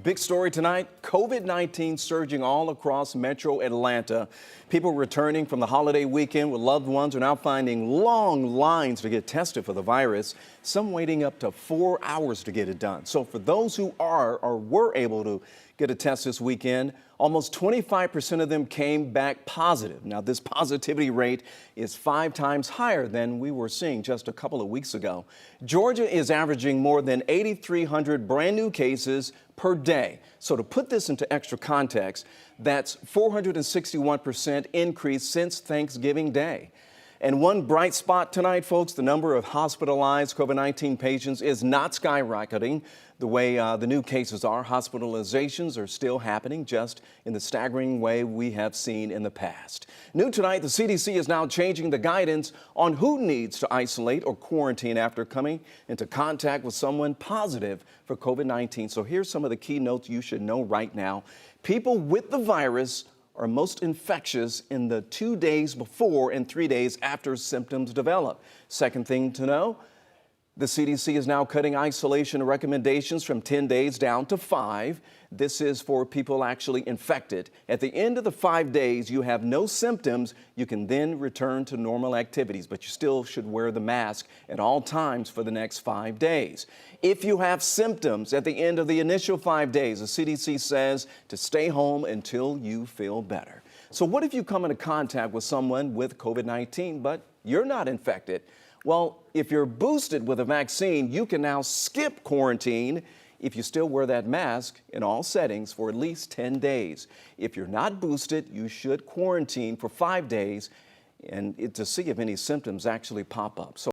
Big story tonight, COVID-19 surging all across metro Atlanta. People returning from the holiday weekend with loved ones are now finding long lines to get tested for the virus, some waiting up to 4 hours to get it done. So for those who are or were able to get a test this weekend, almost 25% of them came back positive. Now, this positivity rate is 5 times higher than we were seeing just a couple of weeks ago. Georgia is averaging more than 8,300 brand new cases per day. So to put this into extra context, that's 461% increase since Thanksgiving Day. And one bright spot tonight, folks, the number of hospitalized COVID-19 patients is not skyrocketing the way the new cases are. Hospitalizations are still happening, just in the staggering way we have seen in the past. New tonight, the CDC is now changing the guidance on who needs to isolate or quarantine after coming into contact with someone positive for COVID-19. So here's some of the key notes you should know right now. People with the virus are most infectious in the 2 days before and 3 days after symptoms develop. Second thing to know, the CDC is now cutting isolation recommendations from 10 days down to 5. This is for people actually infected. At the end of the 5 days, you have no symptoms. You can then return to normal activities, but you still should wear the mask at all times for the next 5 days. If you have symptoms at the end of the initial 5 days, the CDC says to stay home until you feel better. So what if you come into contact with someone with COVID-19, but you're not infected? Well, if you're boosted with a vaccine, you can now skip quarantine if you still wear that mask in all settings for at least 10 days. If you're not boosted, you should quarantine for 5 days and to see if any symptoms actually pop up. So